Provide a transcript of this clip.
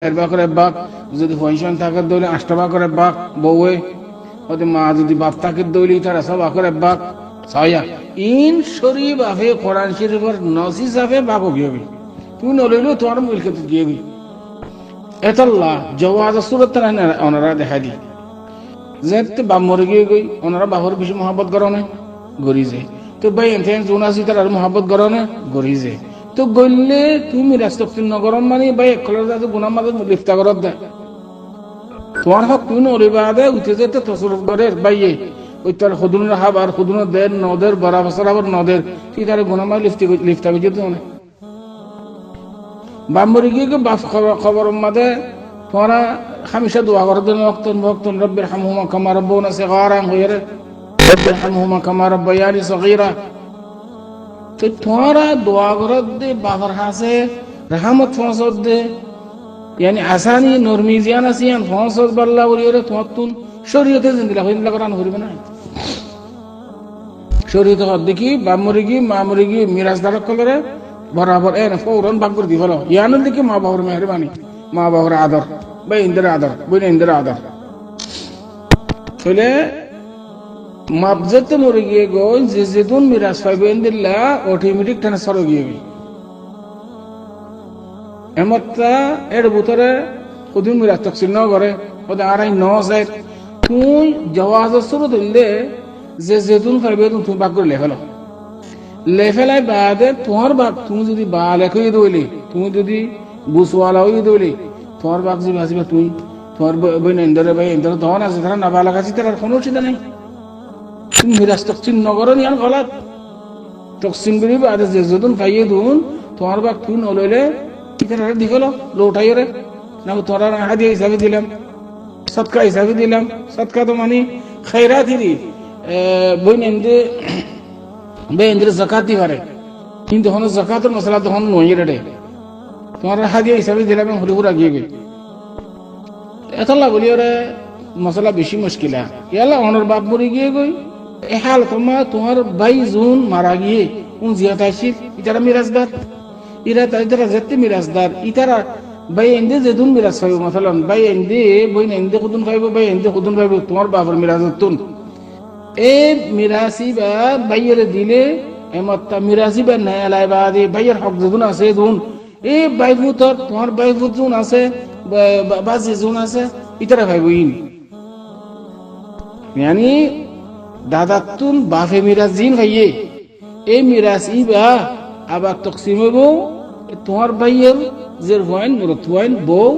করে বাক যদি পয়সা থাকে দইলে 8 টাকা করে বাক বউয়ে ওতে মা যদি বাপ থাকে দইলে তারা সব করে বাক ছায়া ইন শরীফ আফে কোরআন শরীফের নসি সাফে বাক গিয়েবি তুই নলইলো তোমার মুলকে তুই গিয়েবি এতাল্লাহ জওয়াজ সুরত না ওনারা দেখা দি যেতে বাপ মরে গিয়ে গই ওনারা বাপর বেশি মহব্বত করে না গরি যায় তো ভাই এনথেন জোন আসি তার আর মহব্বত করে না গরি যায় তো গইলে তুমি রাষ্ট্রপতি নগরম মানে ভাই একলার দাদু গুনার মাঝে লিফতা করত দে তোমার হক তুই নরিবা দে উঠে যেতে তসরুফ করে বাইয়ে ওই তার খুদুন রাহাব আর খুদুন দের নদের বড়া ফসরাবর নদের তুই তার গুনার মাঝে লিফতা করে যেতে না বামরি গিয়ে বাপ খবর মাঝে তোমরা হামেশা দোয়া করে দেন ওয়াক্তন রব্বির হামহুমা কামা রাব্বাউনা সিগারা হইরে রব্বির হামহুমা কামা রাব্বায়ানি সগীরা তো তোমরা দোয়া করে দে বাবার কাছে রহমত ফসদ দে यानी आसानी नरमिजियान आसियान फसद बल्ला ওরে তোমাতুন শরীয়তে জিন্দিলা হইলা কোরআন হইবে না শরীয়তে দেখি বাপ মরে গি মা মরে গি মিরাজদার কলরে বরাবর এন ফৌরন ভাগ করে দিবল ইয়ান দেখি মা বাবার মেহরবানি মা বাবার আদর ভাই ইন্দ্র আদর বই ইন্দ্র আদর চলে মাবজতে মরে গিয়ে গো যে যেতুন মিরাজ পাইবে ইন্দিল্লা অটোমেটিক ট্রান্সফার হয়ে গিয়ে এমতা এর ভিতরে খুদিন মিরাজ তকসিল ন করে ওদের আড়াই ন যায় তুই জওয়াজ শুরু দিলে যে যেতুন পাইবে তুমি ভাগ করে লেফেলাই বাদে তোমার বাঘ তুমি যদি বা লেখই দইলি তুমি যদি বুসওয়ালা হই দইলি তোমার বাঘ যে বাঁচবে তুই তোমার বই ইন্দরে ভাই ইন্দরে দহন আছে তারা না বালা কাছে তার কোনো চিন্তা নেই তুমি মিরাজ তকসিল নগর নিয়ান গলাত তকসিল করি বাদে যে যেতুন পাইয়ে দুন তোমার বাঘ তুই নলইলে দিখল লৌটাই রে না তোরা হাদিয়া হিসাবে দিলাম সৎকা হিসাবে দিলাম সৎকা তো মানে খৈরাত দি বইন এন্দ্রে জাকাত দি পারে কিন্তু হন জাকাতের মশলা তখন নই রে তোমার হাদিয়া হিসাবে দিলাম হরিপুরা গিয়ে গই এতলা বলি রে মশলা বেশি মুশকিল ইয়ালা অনর বাপ মরি গিয়ে গই এহাল তোমার ভাই জুন মারা গিয়ে কোন জিয়াত আসিল ইতারা মিরাজদার ইরা তারা যেতে মিরাজদার ইতারা ভাই এন্দে যেদুন মিরাজ পাইব মাসালান ভাই এন্দে বইন এন্দে খুদুন পাইব ভাই এন্দে খুদুন পাইব তোমার বাবার মিরাজতুন এ মিরাসি বা ভাইয়ের দিলে এমত্তা মিরাসি বা নায়ালাই বা দে ভাইয়ের হক যেদুন আছে দুন এ বাইফুতর তোমার বাইফুত জুন আছে বা যেজুন আছে ইতারা ভাইব ইন यानी দাদাতুন বাফে মিরাজ জিন ভাইয়ে এ মিরাসি বা আবার তকসিম হইব তোমার ভাইয়ের যে হইন বউ